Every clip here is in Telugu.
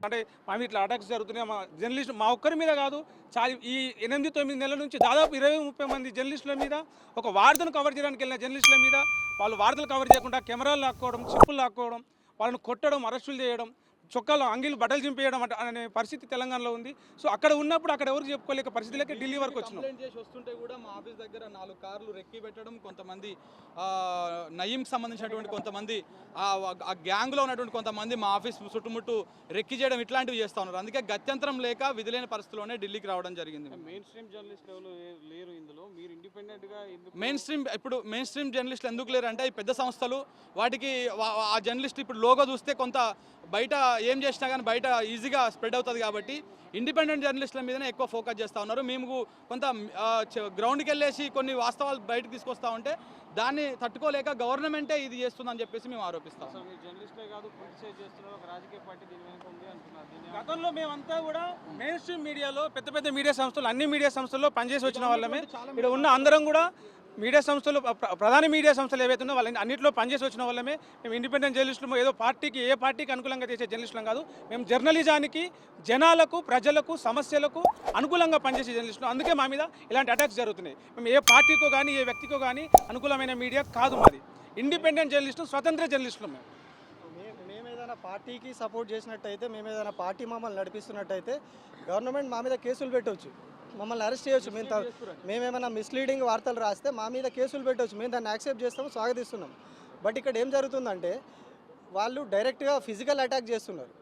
అంటే మా మీద ఇట్లా అటాక్స్ జరుగుతున్నాయి, మా జర్నలిస్ట్ మా ఒక్కరి మీద కాదు, చాలా ఈ 8-9 నెలల నుంచి దాదాపు 20-30 మంది జర్నలిస్టుల మీద, ఒక వార్తను కవర్ చేయడానికి వెళ్ళిన జర్నలిస్టుల మీద వాళ్ళు వార్తలు కవర్ చేయకుండా కెమెరాలు లాక్కోవడం, చిప్పులు లాక్కోవడం, వాళ్ళని కొట్టడం, అరెస్టులు చేయడం, చొక్కాలు అంగీలు బట్టలు చింపేయడం అనే పరిస్థితి తెలంగాణలో ఉంది. సో అక్కడ ఉన్నప్పుడు అక్కడ ఎవరికి చెప్పుకోలేక పరిస్థితులకి ఢిల్లీ వరకు వచ్చినాం. కంప్లైంట్ చేసి వస్తుంటే కూడా మా ఆఫీస్ దగ్గర 4 కార్లు రెక్కి పెట్టడం, కొంతమంది నయీంకి సంబంధించినటువంటి కొంతమంది ఆ గ్యాంగ్లో ఉన్నటువంటి కొంతమంది మా ఆఫీస్ చుట్టుముట్టు రెక్కి చేయడం ఇట్లాంటివి చేస్తూ ఉన్నారు. అందుకే గత్యంతరం లేక విధులైన పరిస్థితిలోనే ఢిల్లీకి రావడం జరిగింది. మెయిన్ స్ట్రీమ్ జర్నలిస్ట్ ఎవరు లేరు ఇందులో, మీరు ఇండిపెండెంట్గా మెయిన్ స్ట్రీమ్ జర్నలిస్టులు ఎందుకు లేరు అంటే ఈ పెద్ద సంస్థలు వాటికి ఆ జర్నలిస్ట్ ఇప్పుడు లోగో చూస్తే కొంత బయట ఏం చేసినా కానీ బయట ఈజీగా స్ప్రెడ్ అవుతుంది కాబట్టి ఇండిపెండెంట్ జర్నలిస్టుల మీదనే ఎక్కువ ఫోకస్ చేస్తూ ఉన్నారు. మేము కొంత గ్రౌండ్కి వెళ్ళేసి కొన్ని వాస్తవాలు బయటకు తీసుకొస్తూ ఉంటే దాన్ని తట్టుకోలేక గవర్నమెంటే ఇది చేస్తుందని చెప్పేసి మేము ఆరోపిస్తాం. జర్నలిస్టులే కాదు, క్రిటిసైజ్ చేస్తున్నారు, ఒక రాజకీయ పార్టీ దీని వెనుక ఉంది అంటున్నారు. గతంలో మేమంతా కూడా మెయిన్ స్ట్రీమ్ మీడియాలో పెద్ద పెద్ద మీడియా సంస్థలు, అన్ని మీడియా సంస్థల్లో పనిచేసి వచ్చిన వాళ్ళమే. ఇక్కడ ఉన్న అందరం కూడా మీడియా సంస్థలు, ప్రధాన మీడియా సంస్థలు ఏవైతే ఉన్నాయో వాళ్ళని అన్నింటిలో పనిచేసి వచ్చిన వాళ్ళమే. మేము ఇండిపెండెంట్ జర్నలిస్టులు, ఏదో పార్టీకి ఏ పార్టీకి అనుకూలంగా చేసే జర్నలిస్టులం కాదు. మేము జర్నలిజానికి, జనాలకు, ప్రజలకు, సమస్యలకు అనుకూలంగా పనిచేసే జర్నలిస్టులు. అందుకే మా మీద ఇలాంటి అటాక్స్ జరుగుతున్నాయి. మేము ఏ పార్టీకో కానీ ఏ వ్యక్తికో కానీ అనుకూలమైన మీడియా కాదు మాది. ఇండిపెండెంట్ జర్నలిస్టు, స్వతంత్ర జర్నలిస్టులు మేము ఏదైనా పార్టీకి సపోర్ట్ చేసినట్టయితే, మేము ఏదైనా పార్టీ మమ్మల్ని నడిపిస్తున్నట్టయితే గవర్నమెంట్ మా మీద కేసులు పెట్టవచ్చు, మమ్మల్ని అరెస్ట్ చేయొచ్చు. మేమేమైనా మిస్లీడింగ్ వార్తలు రాస్తే మా మీద కేసులు పెట్టవచ్చు. మేము దాన్ని యాక్సెప్ట్ చేస్తాము, స్వాగతిస్తున్నాం. బట్ ఇక్కడ ఏం జరుగుతుందంటే వాళ్ళు డైరెక్ట్గా ఫిజికల్ అటాక్ చేస్తున్నారు,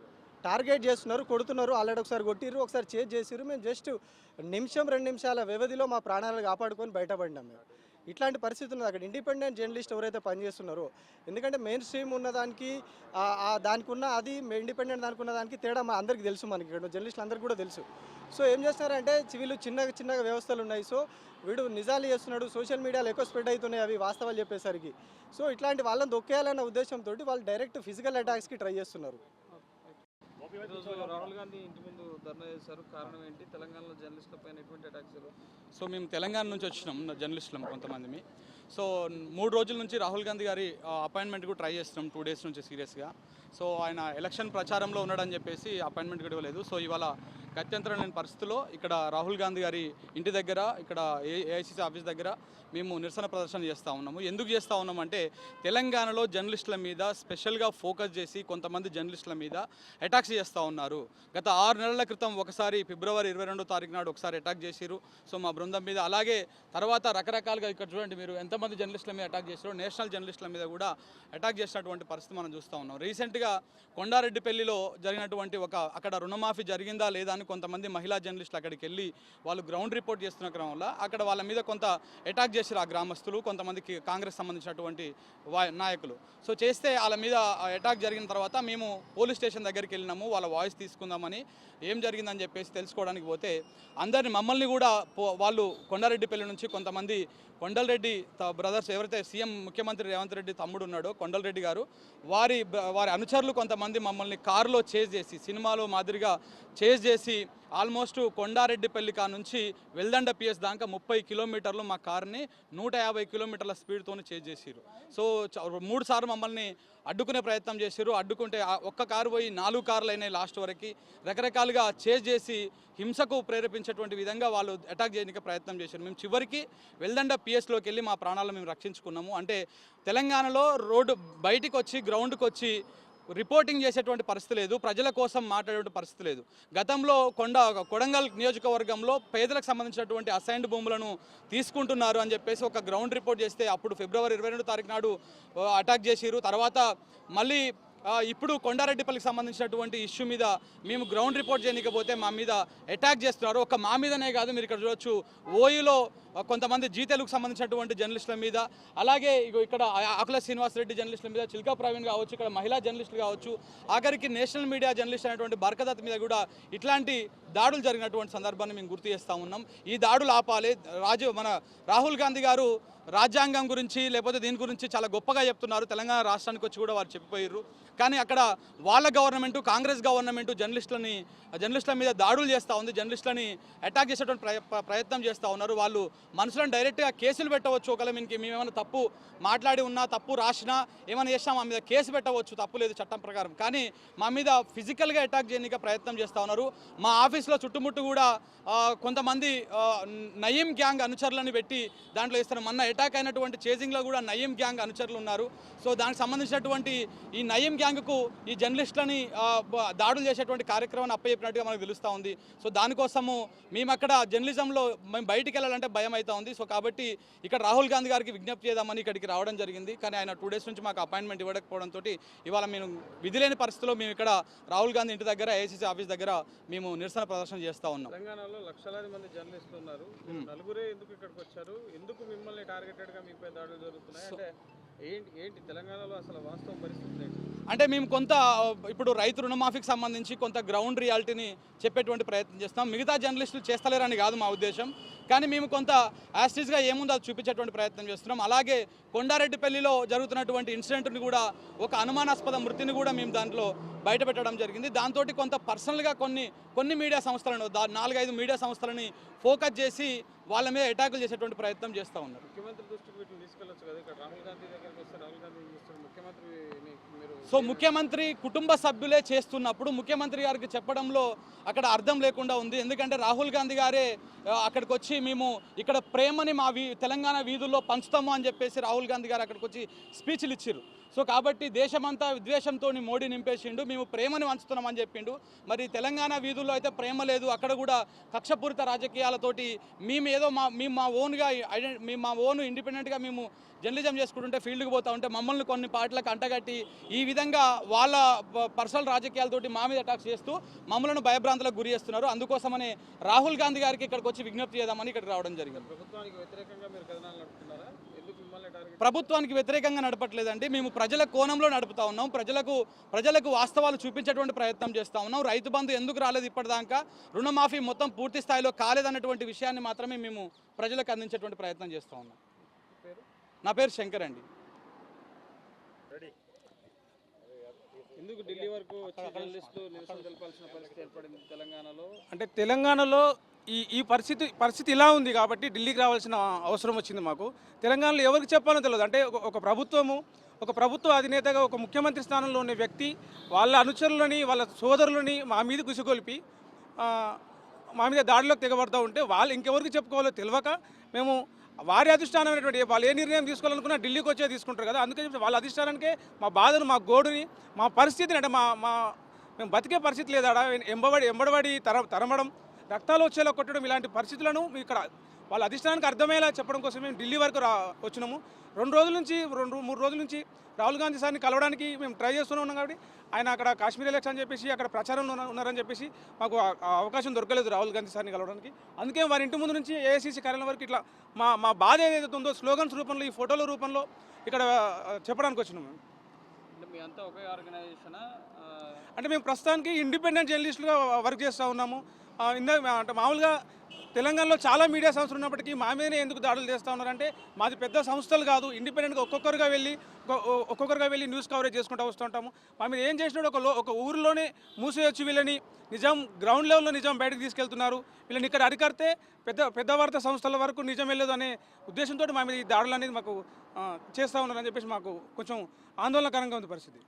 టార్గెట్ చేస్తున్నారు, కొడుతున్నారు. ఆల్రెడీ ఒకసారి కొట్టిర్రు, ఒకసారి చేజ్ చేసిర్రు. మేము జస్ట్ 1-2 నిమిషాల వ్యవధిలో మా ప్రాణాలు కాపాడుకొని బయటపడినాం. మేము ఇట్లాంటి పరిస్థితి ఉన్నది అక్కడ. ఇండిపెండెంట్ జర్నలిస్ట్ ఎవరైతే పనిచేస్తున్నారో, ఎందుకంటే మెయిన్ స్ట్రీమ్ ఉన్నదానికి దానికి ఉన్న అది ఇండిపెండెంట్ దానికి ఉన్న దానికి తేడా అందరికీ తెలుసు, మనకి ఇక్కడ జర్నలిస్టులు అందరికీ కూడా తెలుసు. సో ఏం చేస్తున్నారంటే వీళ్ళు చిన్నగా వ్యవస్థలు ఉన్నాయి. సో వీడు నిజాలు చేస్తున్నాడు, సోషల్ మీడియాలో ఎక్కువ స్ప్రెడ్ అవుతున్నాయి అవి వాస్తవాలు చెప్పేసరికి. సో ఇట్లాంటి వాళ్ళని దొక్కేయాలన్న ఉద్దేశంతో వాళ్ళు డైరెక్ట్ ఫిజికల్ అటాక్స్కి ట్రై చేస్తున్నారు. రాహుల్ గాంధీ ఇంటి ముందు ధర్నా చేశారు, కారణం ఏంటి? తెలంగాణలో జర్నలిస్టుల పైన ఎటువంటి అటాక్స్? సో మేము తెలంగాణ నుంచి వచ్చినాం జర్నలిస్టులం కొంతమంది. సో 3 రోజుల నుంచి రాహుల్ గాంధీ గారి అపాయింట్మెంట్కు ట్రై చేస్తున్నాం, 2 డేస్ నుంచి సీరియస్గా. సో ఆయన ఎలక్షన్ ప్రచారంలో ఉన్నాడని చెప్పేసి అపాయింట్మెంట్ కూడా ఇవ్వలేదు. సో ఇవాళ గత్యంతరం లేని పరిస్థితుల్లో ఇక్కడ రాహుల్ గాంధీ గారి ఇంటి దగ్గర, ఇక్కడ ఏఐసిసి ఆఫీస్ దగ్గర మేము నిరసన ప్రదర్శన చేస్తూ ఉన్నాము. ఎందుకు చేస్తూ ఉన్నామంటే తెలంగాణలో జర్నలిస్టుల మీద స్పెషల్గా ఫోకస్ చేసి కొంతమంది జర్నలిస్టుల మీద అటాక్స్ చేస్తూ ఉన్నారు. గత 6 నెలల క్రితం ఒకసారి ఫిబ్రవరి 22వ తారీఖు నాడు ఒకసారి అటాక్ చేసిరు. సో మా బృందం మీద, అలాగే తర్వాత రకరకాలుగా ఇక్కడ చూడండి మీరు ఎంతమంది జర్నలిస్టుల మీద అటాక్ చేశారో, నేషనల్ జర్నలిస్టుల మీద కూడా అటాక్ చేసినటువంటి పరిస్థితి మనం చూస్తూ ఉన్నాం. రీసెంట్గా కొండారెడ్డిపల్లిలో జరిగినటువంటి అక్కడ రుణమాఫీ జరిగిందా లేదా అని కొంతమంది మహిళా జర్నలిస్టులు అక్కడికి వెళ్ళి వాళ్ళు గ్రౌండ్ రిపోర్ట్ చేస్తున్న క్రమంలో అక్కడ వాళ్ళ మీద కొంత అటాక్ చేశారు ఆ గ్రామస్తులు, కొంతమందికి కాంగ్రెస్ సంబంధించినటువంటి నాయకులు. సో చేస్తే వాళ్ళ మీద అటాక్ జరిగిన తర్వాత మేము పోలీస్ స్టేషన్ దగ్గరికి వెళ్ళినాము, వాళ్ళ వాయిస్ తీసుకుందామని, ఏం జరిగిందని చెప్పేసి తెలుసుకోవడానికి పోతే మమ్మల్ని కూడా వాళ్ళు కొండారెడ్డిపల్లి నుంచి కొంతమంది కొండలరెడ్డి బ్రదర్స్, ఎవరైతే సీఎం ముఖ్యమంత్రి రేవంత్ రెడ్డి తమ్ముడు ఉన్నాడో కొండలరెడ్డి గారు, వారి అనుచరులు కొంతమంది మమ్మల్ని కారులో చేజ్ చేసి, సినిమాలో మాదిరిగా చేజ్ చేసి ఆల్మోస్ట్ కొండారెడ్డిపల్లి నుంచి వెల్దండ పిఎస్ దాకా 30 కిలోమీటర్లు మా కార్ని 150 కిలోమీటర్ల స్పీడ్తో చేజ్ చేసిరు. సో 3 సార్లు మమ్మల్ని అడ్డుకునే ప్రయత్నం చేశారు. అడ్డుకుంటే ఒక్క కారు పోయి 4 కార్లు అయినాయి లాస్ట్ వరకు. రకరకాలుగా చేజ్ చేసి హింసకు ప్రేరేపించేటువంటి విధంగా వాళ్ళు అటాక్ చేయడానికి ప్రయత్నం చేశారు. మేము చివరికి వెల్దండ పిఎస్లోకి వెళ్ళి మా ప్రాణాలను మేము రక్షించుకున్నాము. అంటే తెలంగాణలో రోడ్డు బయటికి వచ్చి గ్రౌండ్కి వచ్చి రిపోర్టింగ్ చేసేటువంటి పరిస్థితి లేదు, ప్రజల కోసం మాట్లాడేటువంటి పరిస్థితి లేదు. గతంలో కొడంగల్ నియోజకవర్గంలో పేదలకు సంబంధించినటువంటి అసైన్డ్ భూములను తీసుకుంటున్నారు అని చెప్పేసి ఒక గ్రౌండ్ రిపోర్ట్ చేస్తే అప్పుడు ఫిబ్రవరి 22వ తారీఖు నాడు అటాక్ చేసిరు. తర్వాత మళ్ళీ ఇప్పుడు కొండారెడ్డిపల్లికి సంబంధించినటువంటి ఇష్యూ మీద మేము గ్రౌండ్ రిపోర్ట్ చేయకపోతే మా మీద అటాక్ చేస్తున్నారు. ఒక మా మీదనే కాదు, మీరు ఇక్కడ చూడొచ్చు ఓయూలో కొంతమంది జీతెలుగు సంబంధించినటువంటి జర్నలిస్టుల మీద, అలాగే ఇక్కడ ఆకుల శ్రీనివాసరెడ్డి జర్నలిస్టుల మీద, చిల్కా ప్రవీణ్ కావచ్చు, ఇక్కడ మహిళా జర్నలిస్టులు కావచ్చు, ఆఖరికి నేషనల్ మీడియా జర్నలిస్ట్ అనేటువంటి బర్కదత్ మీద కూడా ఇట్లాంటి దాడులు జరిగినటువంటి సందర్భాన్ని మేము గుర్తు చేస్తూ ఉన్నాం. ఈ దాడులు ఆపాలి. మన రాహుల్ గాంధీ గారు రాజ్యాంగం గురించి లేకపోతే దీని గురించి చాలా గొప్పగా చెప్తున్నారు. తెలంగాణ రాష్ట్రానికి వచ్చి కూడా వారు చెప్పిపోయారు. కానీ అక్కడ వాళ్ళ గవర్నమెంట్, కాంగ్రెస్ గవర్నమెంట్ జర్నలిస్టుల మీద దాడులు చేస్తూ ఉంది. జర్నలిస్టులని అటాక్ చేసేటువంటి ప్రయత్నం చేస్తూ ఉన్నారు. వాళ్ళు మనుషులను డైరెక్ట్గా కేసులు పెట్టవచ్చు. ఒకవేళ మేము ఏమైనా తప్పు మాట్లాడి ఉన్నా, తప్పు రాసినా, ఏమైనా చేసినా మా మీద కేసు పెట్టవచ్చు, తప్పు లేదు చట్టం ప్రకారం. కానీ మా మీద ఫిజికల్గా అటాక్ చేయడానికి ప్రయత్నం చేస్తూ ఉన్నారు. మా ఆఫీస్లో చుట్టుముట్టు కూడా కొంతమంది నయీం గ్యాంగ్ అనుచరులను పెట్టి దాంట్లో ఇస్తారు. మొన్న అటాక్ అయినటువంటి చేజింగ్లో కూడా నయీం గ్యాంగ్ అనుచరులు ఉన్నారు. సో దానికి సంబంధించినటువంటి ఈ నయీం గ్యాంగ్కు ఈ జర్నలిస్టులని దాడులు చేసేటువంటి కార్యక్రమాన్ని అప్పచెప్పినట్టుగా మనకు తెలుస్తూ ఉంది. సో దానికోసము మేము అక్కడ జర్నలిజంలో మేము బయటికి వెళ్ళాలంటే భయం అవుతా ఉంది. సో కాబట్టి ఇక్కడ రాహుల్ గాంధీ గారికి విజ్ఞప్తి చేద్దామని ఇక్కడికి రావడం జరిగింది. కానీ ఆయన 2 days నుంచి మాకు అపాయింట్మెంట్ ఇవ్వకపోవడంతో ఇవాళ మేము విధి లేని పరిస్థితిలో మేము ఇక్కడ రాహుల్ గాంధీ ఇంటి దగ్గర, ఏఐసీసీ ఆఫీస్ దగ్గర మేము నిరసన ప్రదర్శన చేస్తూ ఉన్నాం. తెలంగాణలో లక్షలాది మంది జర్నలిస్టులు ఉన్నారు. నలుగురే ఎందుకు ఇక్కడికి వచ్చారు? ఎందుకు మిమ్మల్ని టార్గెటెడ్గా మీపై దాడులు జరుగుతున్నాయి? అంటే ఏంటి తెలంగాణలో అసలు వాస్తవ పరిస్థితి ఏంటి? అంటే మేము కొంత ఇప్పుడు రైతు రుణమాఫీకి సంబంధించి కొంత గ్రౌండ్ రియాలిటీని చెప్పేటువంటి ప్రయత్నం చేస్తాం. మిగతా జర్నలిస్టులు చేస్తలేరని కాదు మా ఉద్దేశం. కానీ మేము కొంత యాస్టీస్గా ఏముందో అది చూపించేటువంటి ప్రయత్నం చేస్తున్నాం. అలాగే కొండారెడ్డిపల్లిలో జరుగుతున్నటువంటి ఇన్సిడెంట్ని కూడా, ఒక అనుమానాస్పద మృతిని కూడా మేము దాంట్లో బయటపెట్టడం జరిగింది. దాంతో కొంత పర్సనల్గా కొన్ని మీడియా సంస్థలను 4-5 మీడియా సంస్థలని ఫోకస్ చేసి వాళ్ళ మీద అటాకులు చేసేటువంటి ప్రయత్నం చేస్తూ ఉన్నారు. ముఖ్యమంత్రి దృష్టికి వీటిని తీసుకెళ్ళొచ్చు కదా. ఇక్కడ రాహుల్ గాంధీ దగ్గరికి వస్తే రాహుల్ గాంధీ ఏం చేస్తారు? సో ముఖ్యమంత్రి కుటుంబ సభ్యులే చేస్తున్నప్పుడు ముఖ్యమంత్రి గారికి చెప్పడంలో అక్కడ అర్థం లేకుండా ఉంది. ఎందుకంటే రాహుల్ గాంధీ గారే అక్కడికి వచ్చి మేము ఇక్కడ ప్రేమని మా తెలంగాణ వీధుల్లో పంచుతాము అని చెప్పేసి రాహుల్ గాంధీ గారు అక్కడికి వచ్చి స్పీచ్లు ఇచ్చారు. సో కాబట్టి దేశమంతా విద్వేషంతో మోడీ నింపేసిండు, మేము ప్రేమని పంచుతున్నామని చెప్పిండు. మరి తెలంగాణ వీధుల్లో అయితే ప్రేమ లేదు. అక్కడ కూడా కక్షపూరిత రాజకీయాలతోటి మేము ఏదో మేము మా ఓన్ ఇండిపెండెంట్గా మేము జర్నలిజం చేసుకుంటుంటే ఫీల్డ్కి పోతూ ఉంటే మమ్మల్ని కొన్ని పార్టీలకు అంటగట్టి ఈ విధంగా వాళ్ళ పర్సనల్ రాజకీయాలతోటి మా మీద అటాక్స్ చేస్తూ మమ్మల్ని భయభ్రాంతులకు గురి చేస్తున్నారు. అందుకోసమనే రాహుల్ గాంధీ గారికి ఇక్కడికి వచ్చి విజ్ఞప్తి చేద్దామని ఇక్కడికి రావడం జరిగింది. ప్రభుత్వానికి వ్యతిరేకంగా మీరు కథనాలు నడుపుతున్నారా? ఎందుకు మిమ్మల్ని టార్గెట్? ప్రభుత్వానికి వ్యతిరేకంగా నడపట్లేదండి. మేము ప్రజల కోణంలో నడుపుతా ఉన్నాం. ప్రజలకు వాస్తవాలు చూపించేటువంటి ప్రయత్నం చేస్తూ ఉన్నాం. రైతు బంధు ఎందుకు రాలేదు ఇప్పటిదాకా, రుణమాఫీ మొత్తం పూర్తి స్థాయిలో కాలేదన్నటువంటి విషయాన్ని మాత్రమే మేము ప్రజలకు అందించేటువంటి ప్రయత్నం చేస్తూ ఉన్నాం. నా పేరు శంకర్ అండి. ఎందుకు ఢిల్లీ వరకు వచ్చి జర్నలిస్టులు నిరసన తెలపాల్సిన పరిస్థితి ఏర్పడింది తెలంగాణలో? అంటే తెలంగాణలో ఈ పరిస్థితి ఇలా ఉంది కాబట్టి ఢిల్లీకి రావాల్సిన అవసరం వచ్చింది మాకు. తెలంగాణలో ఎవరికి చెప్పాలో తెలియదు. అంటే ఒక ప్రభుత్వ అధినేతగా ఒక ముఖ్యమంత్రి స్థానంలో ఉన్న వ్యక్తి వాళ్ళ అనుచరులని, వాళ్ళ సోదరులని మా మీద గుసిగొల్పి మా మీద దాడిలోకి తెగబడుతూ ఉంటే వాళ్ళు ఇంకెవరికి చెప్పుకోవాలో తెలియక మేము వారి అధిష్టానమైనటువంటి వాళ్ళు ఏ నిర్ణయం తీసుకోవాలనుకున్నా ఢిల్లీకి వచ్చే తీసుకుంటారు కదా. అందుకని వాళ్ళ అధిష్టానానికే మా బాధను, మా గోడుని, మా పరిస్థితిని, అంటే మేము బతికే పరిస్థితి లేదా ఎంబడబడి తరమడం, రక్తాలు వచ్చేలా కొట్టడం, ఇలాంటి పరిస్థితులను ఇక్కడ వాళ్ళ అధిష్టానానికి అర్థమయ్యేలా చెప్పడం కోసం మేము ఢిల్లీ వరకు వచ్చినాము. 2-3 రోజుల నుంచి రాహుల్ గాంధీ సార్ని కలవడానికి మేము ట్రై చేస్తూనే ఉన్నాం. కాబట్టి ఆయన అక్కడ కాశ్మీర్ ఎలక్షన్ అని చెప్పేసి అక్కడ ప్రచారంలో ఉన్నారని చెప్పేసి మాకు అవకాశం దొరకలేదు రాహుల్ గాంధీ సార్ని కలవడానికి. అందుకే వారి ఇంటి ముందు నుంచి ఏఐసీసీ కార్యాలయం వరకు ఇట్లా మా బాధ ఏదైతే ఉందో స్లోగన్స్ రూపంలో, ఈ ఫోటోల రూపంలో ఇక్కడ చెప్పడానికి వచ్చినాము. అంటే మీ అంతా ఒకే ఆర్గనైజేషనా? అంటే మేము ప్రస్తుతానికి ఇండిపెండెంట్ జర్నలిస్టులుగా వర్క్ చేస్తూ ఉన్నాము. అంటే మామూలుగా తెలంగాణలో చాలా మీడియా సంస్థలు ఉన్నప్పటికీ మా మీదనే ఎందుకు దాడులు చేస్తూ ఉన్నారంటే మాది పెద్ద సంస్థలు కాదు, ఇండిపెండెంట్గా ఒక్కొక్కరుగా వెళ్ళి న్యూస్ కవరేజ్ చేసుకుంటూ వస్తుంటాము. మా మీద ఏం చేసినాడు ఒక ఊరిలోనే మూసేయొచ్చు వీళ్ళని, నిజం గ్రౌండ్ లెవెల్లో నిజం బయటకు తీసుకెళ్తున్నారు, వీళ్ళని ఇక్కడ అరికడితే పెద్ద వార్తా సంస్థల వరకు నిజం వెళ్ళదు అనే ఉద్దేశంతో మా మీద ఈ దాడులు అనేది మాకు చేస్తూ ఉన్నారని చెప్పేసి మాకు కొంచెం ఆందోళనకరంగా ఉంది పరిస్థితి.